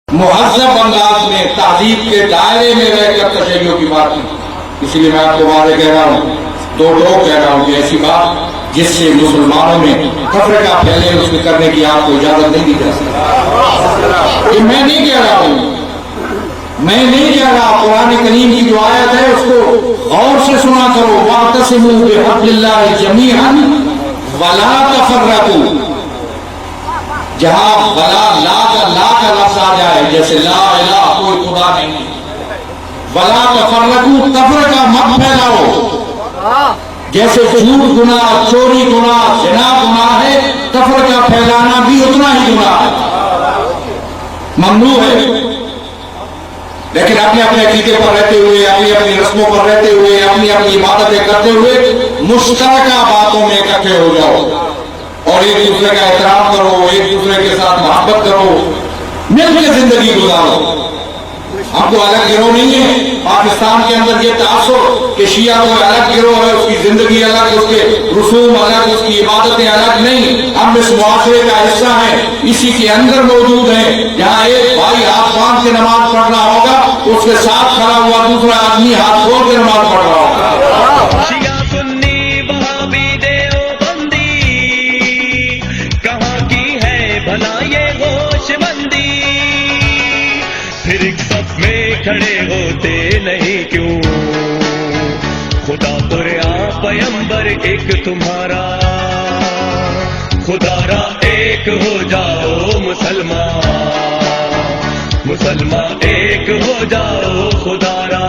مہذب انداز میں تہذیب کے دائرے میں رہ کر تشیع کی بات کی. اس لیے میں آپ کو واضح کہہ رہا ہوں، دو کہہ رہا ہوں کہ ایسی بات جس سے مسلمانوں میں تفرقہ پھیلے اس میں کرنے کی آپ کو اجازت نہیں دی جا سکتی. یہ میں نہیں کہہ رہا ہوں، میں نہیں کہہ رہا. قرآن کریم کی جو آیت ہے اس کو غور سے سنا کرو. واعتصموا بحبل اللہ جمیعا ولا تفرقوا. جہاں لا کا لفظ آ جائے، جیسے لا الہ کوئی خدا نہیں، ولا تفرقوا تفرقہ مت پھیلاؤ. جیسے جھوٹ گناہ، چوری گناہ، زنا گناہ ہے، تفرقہ پھیلانا بھی اتنا ہی گناہ ہے، ممنوع ہے. لیکن اپنے اپنے عقیدے پر رہتے ہوئے، اپنی اپنی رسموں پر رہتے ہوئے، اپنی اپنی عبادتیں کرتے ہوئے مشترکہ باتوں میں اکٹھے ہو جاؤ اور ایک دوسرے کا احترام کرو، ایک دوسرے کے ساتھ محبت کرو، مل کے زندگی گزارو. ہم کو الگ گروہ نہیں ہے. پاکستان کے اندر یہ تعصب کہ شیعہ کو الگ گروہ ہے، اس کی زندگی الگ، اس کے رسوم الگ، اس کی عبادتیں الگ، نہیں. ہم اس معاشرے کا حصہ ہیں، اسی کے اندر موجود ہیں. جہاں ایک بھائی ہاتھ باندھ کے نماز پڑھنا ہوگا، اس کے ساتھ کھڑا ہوا دوسرا آدمی ہاتھ چھوڑ کے نماز پڑھ رہا ہوگا. شیعہ سنی وہابی دیوبندی کہاں کی ہے بھلا یہ ہوش مندی؟ پھر ایک صف میں کھڑے ہوتے نہیں کیوں؟ خدا قرآن پیمبر ایک تمہارا، خدا را ایک ہو جاؤ مسلمان ایک ہو جاؤ خدا را.